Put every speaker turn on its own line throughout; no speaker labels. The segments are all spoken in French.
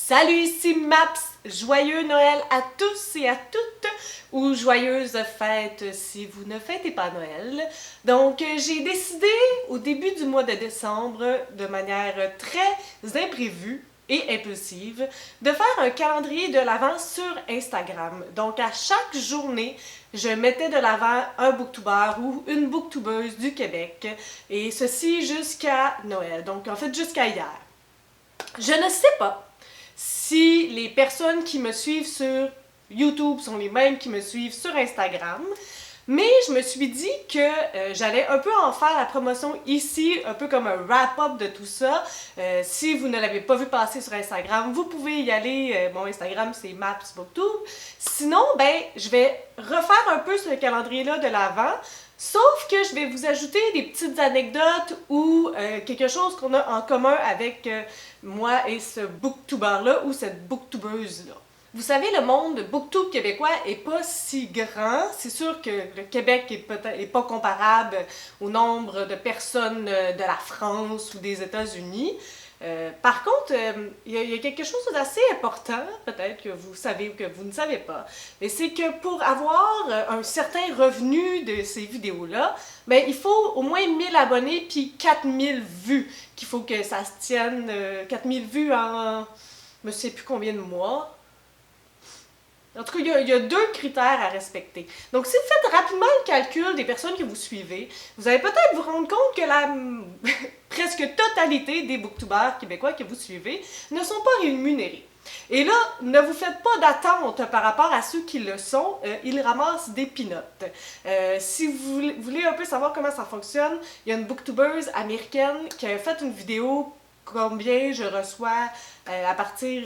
Salut, ici Maps! Joyeux Noël à tous et à toutes, ou joyeuses fêtes si vous ne fêtez pas Noël. Donc, j'ai décidé au début du mois de décembre, de manière très imprévue et impulsive, de faire un calendrier de l'Avent sur Instagram. Donc, à chaque journée, je mettais de l'avant un booktuber ou une booktubeuse du Québec, et ceci jusqu'à Noël, donc en fait jusqu'à hier. Je ne sais pas si les personnes qui me suivent sur YouTube sont les mêmes qui me suivent sur Instagram, mais je me suis dit que j'allais un peu en faire la promotion ici, un peu comme un wrap-up de tout ça. Si vous ne l'avez pas vu passer sur Instagram, vous pouvez y aller. Mon Instagram, c'est MapsBookTube. Sinon, je vais refaire un peu ce calendrier-là de l'Avent. Sauf que je vais vous ajouter des petites anecdotes ou quelque chose qu'on a en commun avec moi et ce booktuber-là ou cette booktubeuse-là. Vous savez, le monde booktube québécois est pas si grand. C'est sûr que le Québec est pas comparable au nombre de personnes de la France ou des États-Unis. Par contre, il y a quelque chose d'assez important, peut-être que vous savez ou que vous ne savez pas, mais c'est que pour avoir un certain revenu de ces vidéos-là, il faut au moins 1000 abonnés puis 4000 vues, qu'il faut que ça se tienne, 4000 vues en je ne sais plus combien de mois. En tout cas, il y a deux critères à respecter. Donc, si vous faites rapidement le calcul des personnes que vous suivez, vous allez peut-être vous rendre compte que la presque totalité des booktubers québécois que vous suivez ne sont pas rémunérés. Et là, ne vous faites pas d'attente par rapport à ceux qui le sont, ils ramassent des pinottes. Si vous voulez un peu savoir comment ça fonctionne, il y a une booktubeuse américaine qui a fait une vidéo combien je reçois à partir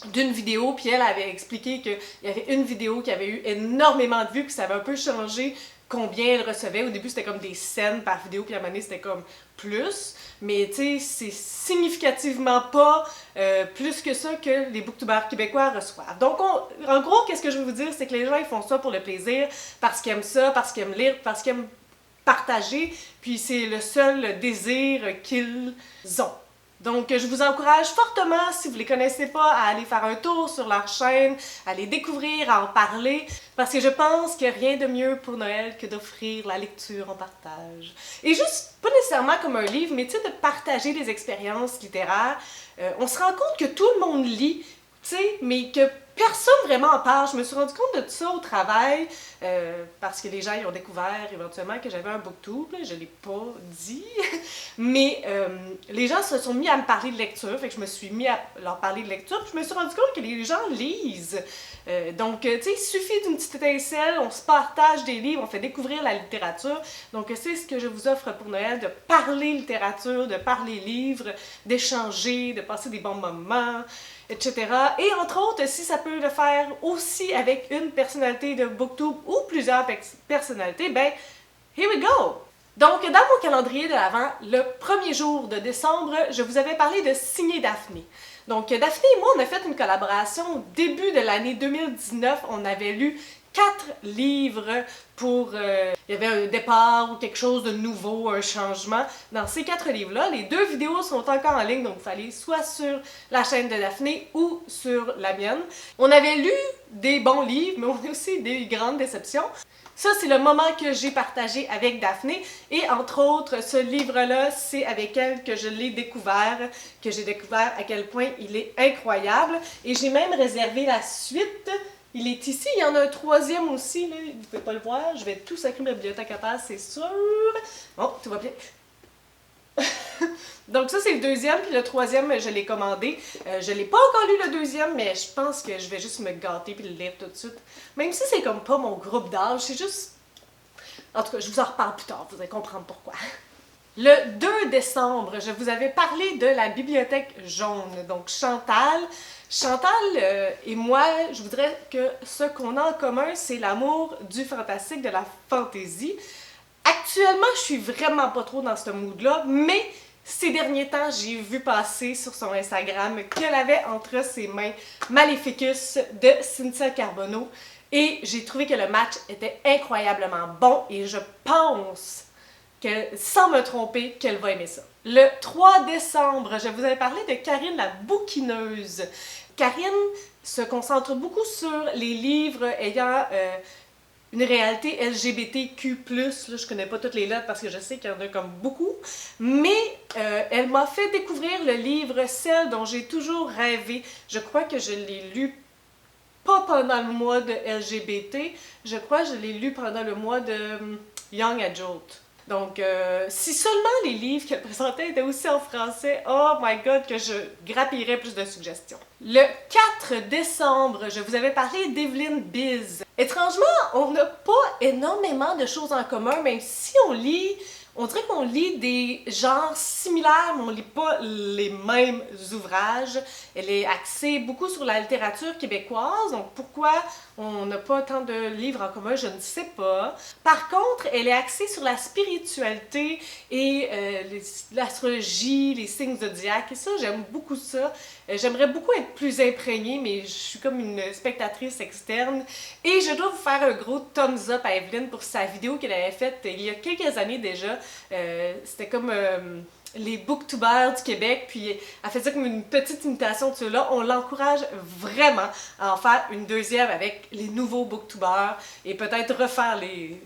d'une vidéo, puis elle avait expliqué qu'il y avait une vidéo qui avait eu énormément de vues, puis ça avait un peu changé combien elle recevait. Au début, c'était comme des cents par vidéo, puis à un moment donné, c'était comme plus. Mais tu sais, c'est significativement pas plus que ça que les booktubers québécois reçoivent. Donc, en gros, qu'est-ce que je veux vous dire, c'est que les gens, ils font ça pour le plaisir, parce qu'ils aiment ça, parce qu'ils aiment lire, parce qu'ils aiment partager, puis c'est le seul désir qu'ils ont. Donc, je vous encourage fortement, si vous ne les connaissez pas, à aller faire un tour sur leur chaîne, à les découvrir, à en parler, parce que je pense qu'il n'y a rien de mieux pour Noël que d'offrir la lecture en partage. Et juste, pas nécessairement comme un livre, mais tu sais, de partager des expériences littéraires. On se rend compte que tout le monde lit, tu sais, mais que personne vraiment en parle. Je me suis rendu compte de tout ça au travail, parce que les gens ils ont découvert éventuellement que j'avais un booktube, je ne l'ai pas dit, mais les gens se sont mis à me parler de lecture, fait que je me suis mis à leur parler de lecture, puis je me suis rendu compte que les gens lisent. Donc, tu sais, il suffit d'une petite étincelle, on se partage des livres, on fait découvrir la littérature. Donc, c'est ce que je vous offre pour Noël, de parler littérature, de parler livres, d'échanger, de passer des bons moments, etc. Et entre autres, si ça peut le faire aussi avec une personnalité de booktube ou plusieurs personnalités, here we go! Donc, dans mon calendrier de l'Avent, le premier jour de décembre, je vous avais parlé de Signer Daphné. Donc, Daphné et moi, on a fait une collaboration au début de l'année 2019. On avait lu 4 livres pour... il y avait un départ ou quelque chose de nouveau, un changement. Dans ces 4 livres-là, les 2 vidéos sont encore en ligne, donc il fallait soit sur la chaîne de Daphné ou sur la mienne. On avait lu des bons livres, mais on a aussi des grandes déceptions. Ça, c'est le moment que j'ai partagé avec Daphné. Et entre autres, ce livre-là, c'est avec elle que je l'ai découvert, que j'ai découvert à quel point il est incroyable. Et j'ai même réservé la suite. Il est ici, il y en a un troisième aussi, là. Vous ne pouvez pas le voir. Je vais tout sacrer ma bibliothèque à part, c'est sûr. Bon, tout va bien. Donc ça, c'est le deuxième, puis le troisième, je l'ai commandé. Je l'ai pas encore lu le deuxième, mais je pense que je vais juste me gâter puis le lire tout de suite. Même si c'est comme pas mon groupe d'âge, c'est juste... En tout cas, je vous en reparle plus tard, vous allez comprendre pourquoi. Le 2 décembre, je vous avais parlé de la bibliothèque jaune, donc Chantal. Chantal et moi, je voudrais que ce qu'on a en commun, c'est l'amour du fantastique, de la fantaisie. Actuellement, je suis vraiment pas trop dans ce mood-là, mais ces derniers temps, j'ai vu passer sur son Instagram qu'elle avait entre ses mains Maleficus de Cynthia Carbonneau et j'ai trouvé que le match était incroyablement bon et je pense sans me tromper, qu'elle va aimer ça. Le 3 décembre, je vous avais parlé de Karine la bouquineuse. Karine se concentre beaucoup sur les livres ayant une réalité LGBTQ+, là, je connais pas toutes les lettres parce que je sais qu'il y en a comme beaucoup, mais elle m'a fait découvrir le livre Celle dont j'ai toujours rêvé. Je crois que je l'ai lu pas pendant le mois de LGBT, je crois que je l'ai lu pendant le mois de Young Adult. Donc, si seulement les livres qu'elle présentait étaient aussi en français, oh my god, que je grappillerais plus de suggestions. Le 4 décembre, je vous avais parlé d'Evelyn Biz. Étrangement, on n'a pas énormément de choses en commun, même si on lit, on dirait qu'on lit des genres similaires, mais on lit pas les mêmes ouvrages. Elle est axée beaucoup sur la littérature québécoise, donc pourquoi on n'a pas tant de livres en commun, je ne sais pas. Par contre, elle est axée sur la spiritualité et l'astrologie, les signes zodiaques, et ça, j'aime beaucoup ça. J'aimerais beaucoup être plus imprégnée, mais je suis comme une spectatrice externe. Et je dois vous faire un gros thumbs up à Evelyn pour sa vidéo qu'elle avait faite il y a quelques années déjà. C'était comme les booktubers du Québec, puis elle faisait comme une petite imitation de ceux-là. On l'encourage vraiment à en faire une deuxième avec les nouveaux booktubers et peut-être refaire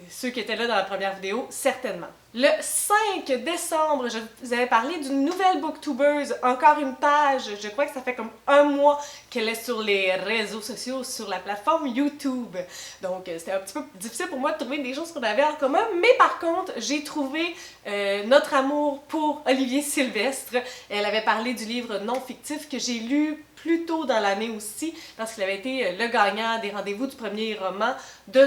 ceux qui étaient là dans la première vidéo, certainement. Le 5 décembre, je vous avais parlé d'une nouvelle booktubeuse, encore une page, je crois que ça fait comme un mois qu'elle est sur les réseaux sociaux, sur la plateforme YouTube. Donc c'était un petit peu difficile pour moi de trouver des choses qu'on avait en commun, mais par contre, j'ai trouvé notre amour pour Olivier Sylvestre. Elle avait parlé du livre non fictif que j'ai lu plus tôt dans l'année aussi, parce qu'il avait été le gagnant des rendez-vous du premier roman de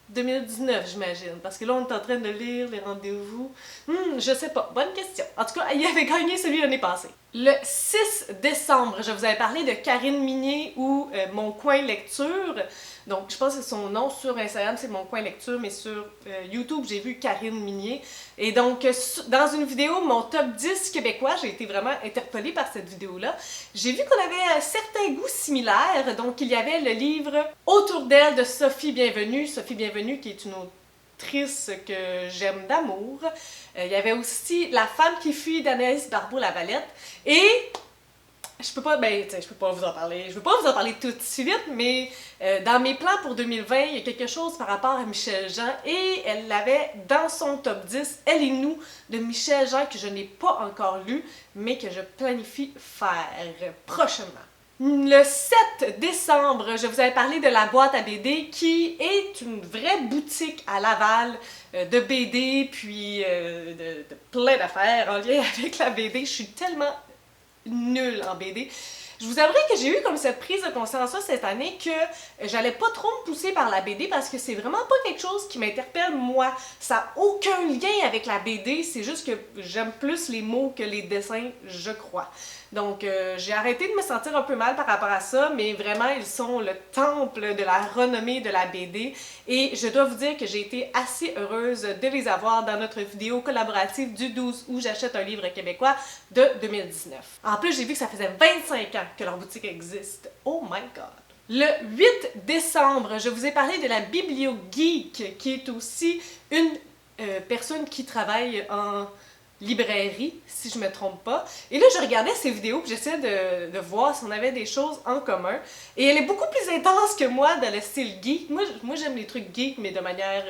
2019, j'imagine, parce que là, on est en train de lire les rendez-vous. Je sais pas, bonne question. En tout cas, il avait gagné celui l'année passée. Le 6 décembre, je vous avais parlé de Karine Minier ou Mon Coin Lecture. Donc, je pense que son nom sur Instagram, c'est Mon Coin Lecture, mais sur YouTube, j'ai vu Karine Minier. Et donc, dans une vidéo, mon top 10 québécois, j'ai été vraiment interpellée par cette vidéo-là. J'ai vu qu'on avait certains goûts similaires. Donc, il y avait le livre Autour d'elle de Sophie Bienvenue. Sophie Bienvenue, qui est une autrice que j'aime d'amour. Il y avait aussi La femme qui fuit d'Anaïs Barbeau-Lavalette. Et je peux pas vous en parler. Je veux pas vous en parler tout de suite, mais dans mes plans pour 2020, il y a quelque chose par rapport à Michel Jean et elle l'avait dans son top 10, Elle et nous, de Michel Jean, que je n'ai pas encore lu, mais que je planifie faire prochainement. Le 7 décembre, je vous avais parlé de la boîte à BD qui est une vraie boutique à Laval de BD puis de plein d'affaires en lien avec la BD. Je suis tellement nulle en BD. Je vous avouerai que j'ai eu comme cette prise de conscience-là cette année que j'allais pas trop me pousser par la BD parce que c'est vraiment pas quelque chose qui m'interpelle moi. Ça n'a aucun lien avec la BD, c'est juste que j'aime plus les mots que les dessins, je crois. Donc j'ai arrêté de me sentir un peu mal par rapport à ça, mais vraiment ils sont le temple de la renommée de la BD et je dois vous dire que j'ai été assez heureuse de les avoir dans notre vidéo collaborative du 12 août J'achète un livre québécois de 2019. En plus, j'ai vu que ça faisait 25 ans que leur boutique existe. Oh my god! Le 8 décembre, je vous ai parlé de la BiblioGeek, qui est aussi une personne qui travaille en librairie, si je me trompe pas. Et là, je regardais ses vidéos, puis j'essayais de voir si on avait des choses en commun. Et elle est beaucoup plus intense que moi dans le style geek. Moi j'aime les trucs geek, mais de manière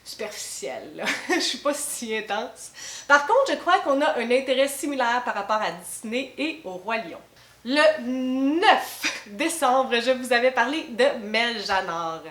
superficielle. Je suis pas si intense. Par contre, je crois qu'on a un intérêt similaire par rapport à Disney et au Roi Lion. Le 9 décembre, je vous avais parlé de Mel Janard.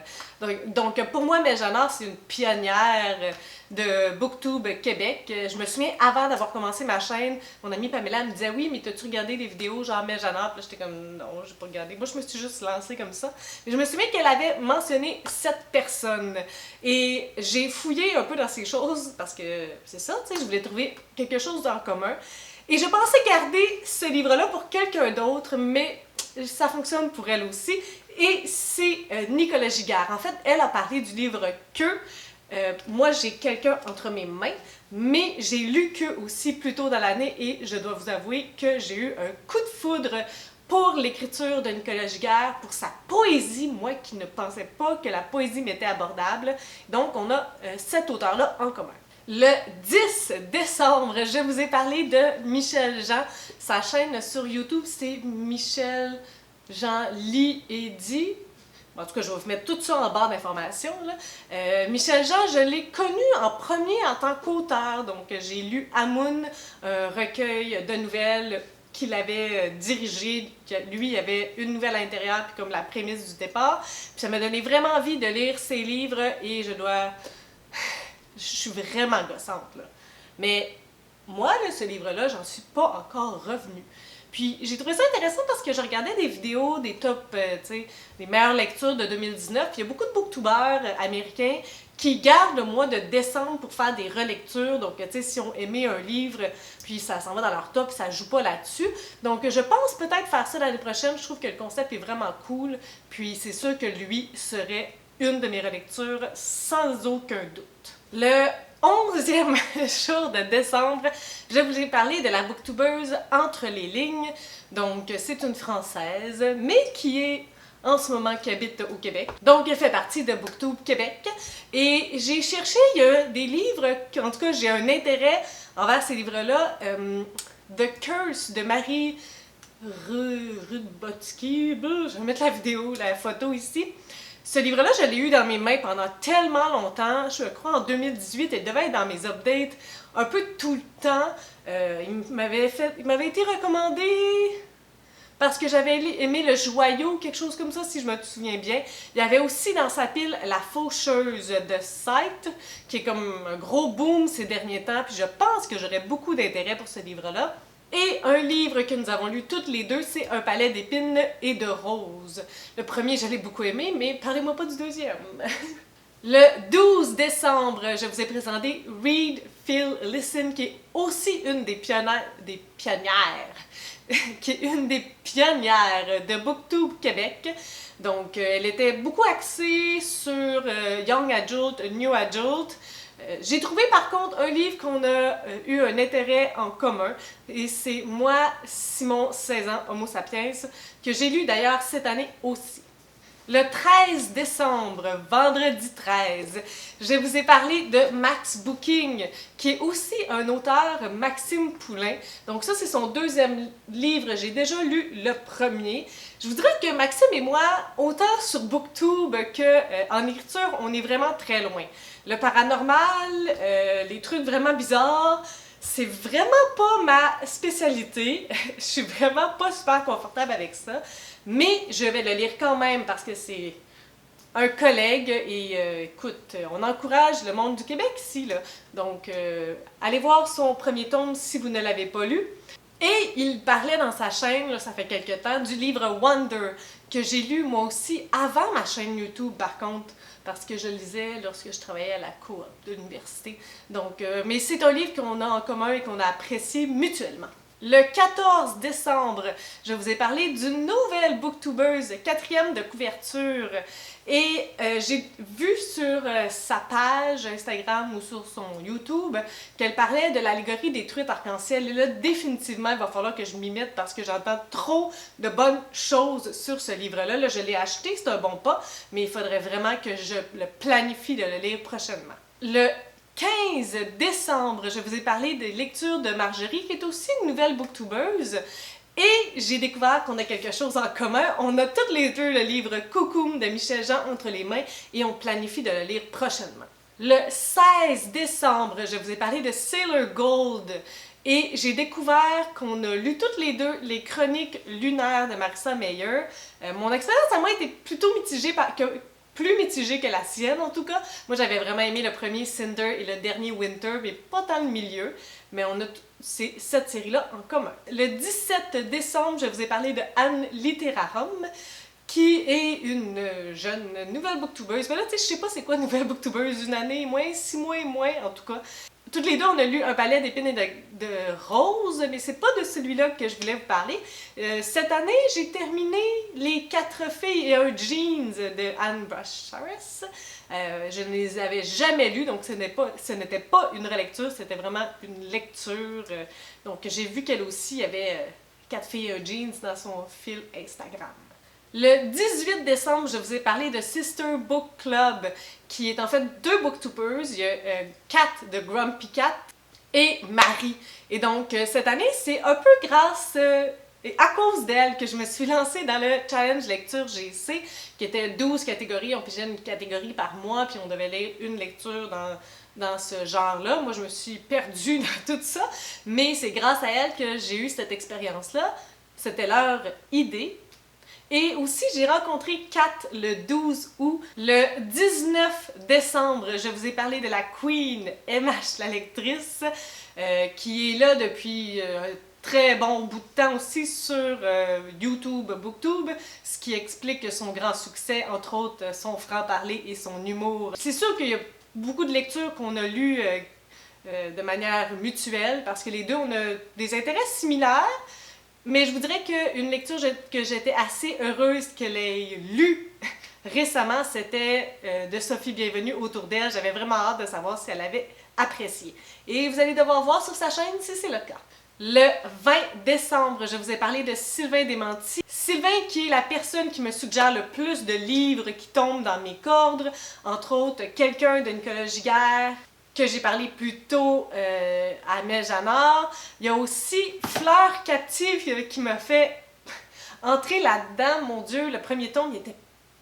Donc pour moi, Mel Janard, c'est une pionnière de Booktube Québec. Je me souviens, avant d'avoir commencé ma chaîne, mon amie Pamela me disait « Oui, mais t'as-tu regardé des vidéos genre Mel Janard? » Puis là, j'étais comme « Non, j'ai pas regardé. » Moi, je me suis juste lancée comme ça. Mais je me souviens qu'elle avait mentionné 7 personnes. Et j'ai fouillé un peu dans ces choses, parce que c'est ça, tu sais, je voulais trouver quelque chose en commun. Et je pensais garder ce livre-là pour quelqu'un d'autre, mais ça fonctionne pour elle aussi. Et c'est Nicolas Giguère. En fait, elle a parlé du livre Que. Moi, j'ai quelqu'un entre mes mains, mais j'ai lu Que aussi plus tôt dans l'année et je dois vous avouer que j'ai eu un coup de foudre pour l'écriture de Nicolas Giguère, pour sa poésie, moi qui ne pensais pas que la poésie m'était abordable. Donc, on a cet auteur-là en commun. Le 10 décembre, je vous ai parlé de Michel Jean. Sa chaîne sur YouTube, c'est Michel Jean lit et dit. En tout cas, je vais vous mettre tout ça en barre d'informations. Michel Jean, je l'ai connu en premier en tant qu'auteur. Donc, j'ai lu Amoun, un recueil de nouvelles qu'il avait dirigé. Lui, il y avait une nouvelle à l'intérieur, puis comme la prémisse du départ. Puis ça m'a donné vraiment envie de lire ses livres et je suis vraiment gossante, là. Mais moi, là, ce livre-là, j'en suis pas encore revenue. Puis j'ai trouvé ça intéressant parce que je regardais des vidéos, des top, tu sais, des meilleures lectures de 2019. Puis il y a beaucoup de booktubers américains qui gardent le mois de décembre pour faire des relectures. Donc, tu sais, si on aimait un livre, puis ça s'en va dans leur top, ça joue pas là-dessus. Donc, je pense peut-être faire ça l'année prochaine. Je trouve que le concept est vraiment cool. Puis c'est sûr que lui serait une de mes relectures sans aucun doute. Le 11e jour de décembre, je vous ai parlé de la booktubeuse Entre les lignes. Donc, c'est une Française, mais qui habite au Québec. Donc, elle fait partie de Booktube Québec. Et j'ai cherché, il y a des livres, en tout cas, j'ai un intérêt envers ces livres-là. The Curse de Marie Rudbotsky. Je vais mettre la photo ici. Ce livre-là, je l'ai eu dans mes mains pendant tellement longtemps, je crois en 2018, il devait être dans mes updates un peu tout le temps. Il m'avait été recommandé parce que j'avais aimé Le Joyau, quelque chose comme ça, si je me souviens bien. Il y avait aussi dans sa pile La Faucheuse de Scythe, qui est comme un gros boom ces derniers temps, puis je pense que j'aurais beaucoup d'intérêt pour ce livre-là. Et un livre que nous avons lu toutes les deux, c'est Un palais d'épines et de roses. Le premier, je l'ai beaucoup aimé, mais parlez-moi pas du deuxième. Le 12 décembre, je vous ai présenté Read, Feel, Listen, qui est aussi une des pionnières de Booktube Québec. Donc, elle était beaucoup axée sur Young Adult, New Adult. J'ai trouvé par contre un livre qu'on a eu un intérêt en commun et c'est Moi, Simon, 16 ans, Homo sapiens, que j'ai lu d'ailleurs cette année aussi. Le 13 décembre, vendredi 13, je vous ai parlé de Max Booking, qui est aussi un auteur, Maxime Poulain. Donc ça, c'est son deuxième livre. J'ai déjà lu le premier. Je voudrais que Maxime et moi, autant sur Booktube qu'en écriture, on est vraiment très loin. Le paranormal, les trucs vraiment bizarres, c'est vraiment pas ma spécialité. Je suis vraiment pas super confortable avec ça. Mais je vais le lire quand même parce que c'est un collègue et écoute, on encourage le monde du Québec ici, là. Donc, allez voir son premier tome si vous ne l'avez pas lu. Et il parlait dans sa chaîne, là, ça fait quelque temps, du livre Wonder, que j'ai lu moi aussi avant ma chaîne YouTube par contre, parce que je le lisais lorsque je travaillais à la coop de l'université. Donc, mais c'est un livre qu'on a en commun et qu'on a apprécié mutuellement. Le 14 décembre, je vous ai parlé d'une nouvelle booktubeuse, 4e de couverture. Et j'ai vu sur sa page Instagram ou sur son YouTube qu'elle parlait de l'allégorie des truites arc-en-ciel. Et là, définitivement, il va falloir que je m'y mette parce que j'entends trop de bonnes choses sur ce livre-là. Là, je l'ai acheté, c'est un bon pas, mais il faudrait vraiment que je le planifie de le lire prochainement. Le 15 décembre, je vous ai parlé des lectures de Marjorie, qui est aussi une nouvelle booktubeuse. Et j'ai découvert qu'on a quelque chose en commun. On a toutes les deux le livre Coucoum de Michel Jean entre les mains et on planifie de le lire prochainement. Le 16 décembre, je vous ai parlé de Sailor Gold. Et j'ai découvert qu'on a lu toutes les deux les chroniques lunaires de Marissa Meyer. Mon expérience à moi était plutôt mitigée plus mitigée que la sienne en tout cas. Moi j'avais vraiment aimé le premier Cinder et le dernier Winter, mais pas dans le milieu. Mais on a cette série-là en commun. Le 17 décembre, je vous ai parlé de Anne Literarum, qui est une jeune nouvelle booktubeuse. Mais là, tu sais, je sais pas c'est quoi nouvelle booktubeuse, une année moins, 6 mois et moins en tout cas. Toutes les deux, on a lu Un palais d'épines et de roses, mais c'est pas de celui-là que je voulais vous parler. Cette année, j'ai terminé Les 4 filles et un jeans de Anne Brashares. Je ne les avais jamais lus, donc ce n'était pas une relecture, c'était vraiment une lecture. Donc j'ai vu qu'elle aussi avait 4 filles jeans dans son fil Instagram. Le 18 décembre, je vous ai parlé de Sister Book Club, qui est en fait 2 booktubers. Il y a Kat de Grumpy Cat et Marie. Et donc, cette année, c'est un peu grâce et à cause d'elle que je me suis lancée dans le Challenge Lecture GC, qui était 12 catégories. On pigeait une catégorie par mois, puis on devait lire une lecture dans ce genre-là. Moi, je me suis perdue dans tout ça, mais c'est grâce à elle que j'ai eu cette expérience-là. C'était leur idée. Et aussi, j'ai rencontré Kat le 12 août. Le 19 décembre, je vous ai parlé de la Queen MH, la lectrice, qui est là depuis très bon bout de temps aussi sur YouTube, Booktube, ce qui explique son grand succès, entre autres son franc-parler et son humour. C'est sûr qu'il y a beaucoup de lectures qu'on a lues de manière mutuelle, parce que les deux, on a des intérêts similaires, mais je vous dirais qu'une lecture que j'étais assez heureuse qu'elle ait lue récemment, c'était de Sophie Bienvenue, Autour d'elle. J'avais vraiment hâte de savoir si elle avait apprécié. Et vous allez devoir voir sur sa chaîne si c'est le cas. Le 20 décembre, je vous ai parlé de Sylvain Desmentis. Sylvain qui est la personne qui me suggère le plus de livres qui tombent dans mes cordes, entre autres Quelqu'un de Nicolas Giguère, que j'ai parlé plus tôt à Mel Janard. Il y a aussi Fleur captive qui m'a fait entrer là-dedans. Mon Dieu, le premier tome, il était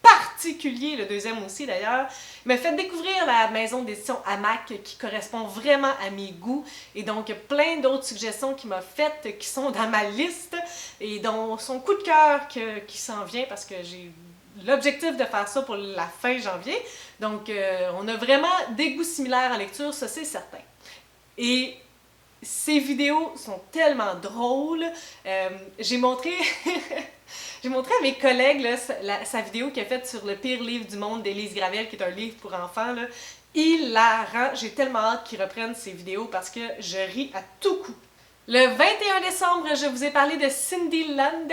particulier, le deuxième aussi d'ailleurs. Il m'a fait découvrir la maison d'édition Hamac qui correspond vraiment à mes goûts et donc plein d'autres suggestions qu'il m'a faites qui sont dans ma liste et dont son coup de cœur qui s'en vient parce que j'ai l'objectif de faire ça pour la fin janvier. Donc on a vraiment des goûts similaires en lecture, ça c'est certain. Et ces vidéos sont tellement drôles. J'ai montré à mes collègues là, sa vidéo qu'elle a faite sur le pire livre du monde d'Élise Gravel, qui est un livre pour enfants. Là. Hilarant. J'ai tellement hâte qu'ils reprennent ces vidéos parce que je ris à tout coup. Le 21 décembre, je vous ai parlé de Cindy Landes,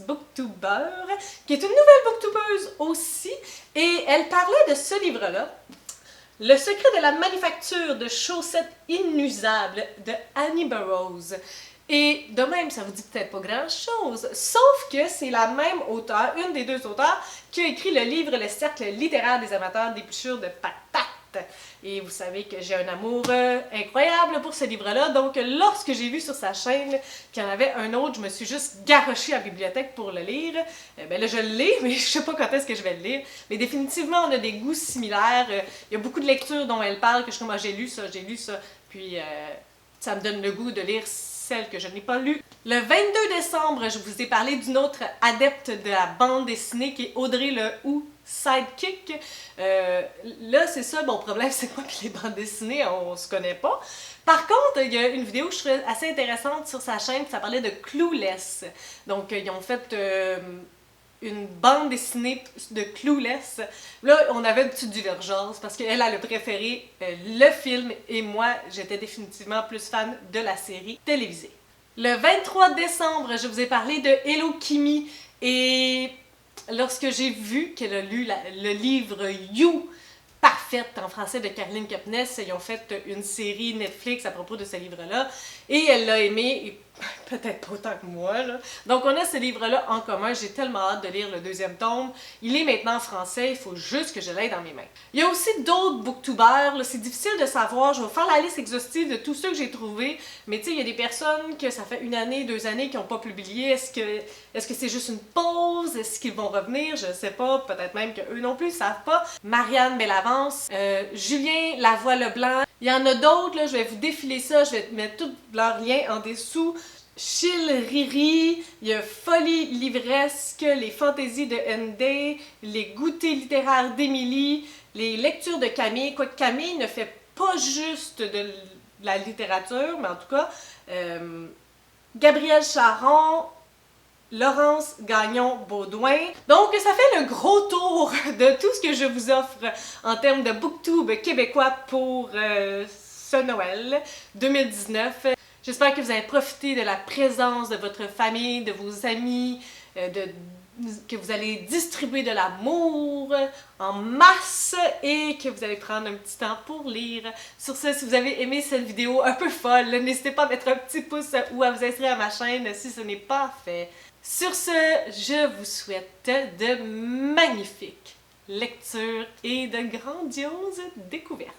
booktuber, qui est une nouvelle booktubeuse aussi. Et elle parlait de ce livre-là. Le secret de la manufacture de chaussettes inusables de Annie Burroughs. Et de même, ça vous dit peut-être pas grand-chose, sauf que c'est la même auteure, une des deux auteurs, qui a écrit le livre Le Cercle littéraire des amateurs d'épluchures de patates. Et vous savez que j'ai un amour incroyable pour ce livre-là, donc lorsque j'ai vu sur sa chaîne qu'il y en avait un autre, je me suis juste garochée à la bibliothèque pour le lire. Ben là, je le lis, mais je sais pas quand est-ce que je vais le lire. Mais définitivement, on a des goûts similaires. Il y a beaucoup de lectures dont elle parle, que je suis comme, ah, j'ai lu ça, puis ça me donne le goût de lire celle que je n'ai pas lue. Le 22 décembre, je vous ai parlé d'une autre adepte de la bande dessinée qui est Audrey Lehoux, Sidekick. Là, c'est ça, mon problème, c'est que moi et les bandes dessinées, on se connaît pas. Par contre, il y a une vidéo que je trouvais assez intéressante sur sa chaîne, ça parlait de Clueless. Donc, ils ont fait une bande dessinée de Clueless. Là, on avait une petite divergence parce qu'elle a le préféré le film et moi, j'étais définitivement plus fan de la série télévisée. Le 23 décembre, je vous ai parlé de Hello Kimi et lorsque j'ai vu qu'elle a lu le livre You, parfaite en français de Caroline Kepnes, ils ont fait une série Netflix à propos de ce livre-là et elle l'a aimé, et peut-être pas autant que moi. Là. Donc on a ce livre-là en commun, j'ai tellement hâte de lire le deuxième tome. Il est maintenant en français, il faut juste que je l'aie dans mes mains. Il y a aussi d'autres booktubers, c'est difficile de savoir, je vais faire la liste exhaustive de tous ceux que j'ai trouvés, mais tu sais, il y a des personnes que ça fait 1 année, 2 années qui n'ont pas publié, est-ce que c'est juste une pause, est-ce qu'ils vont revenir, je sais pas, peut-être même qu'eux non plus ne savent pas. Marianne Bellavance, Julien Lavoie-Leblanc, il y en a d'autres, là, je vais vous défiler ça, je vais mettre tous leurs liens en dessous. Chil Riri, il y a Folie livresque, les fantaisies de N.D., les goûters littéraires d'Émilie, les lectures de Camille, quoique Camille ne fait pas juste de la littérature, mais en tout cas, Gabrielle Charon, Laurence Gagnon-Baudouin. Donc, ça fait le gros tour de tout ce que je vous offre en termes de booktube québécois pour ce Noël 2019. J'espère que vous avez profité de la présence de votre famille, de vos amis, de que vous allez distribuer de l'amour en masse et que vous allez prendre un petit temps pour lire. Sur ce, si vous avez aimé cette vidéo un peu folle, n'hésitez pas à mettre un petit pouce ou à vous inscrire à ma chaîne si ce n'est pas fait. Sur ce, je vous souhaite de magnifiques lectures et de grandioses découvertes.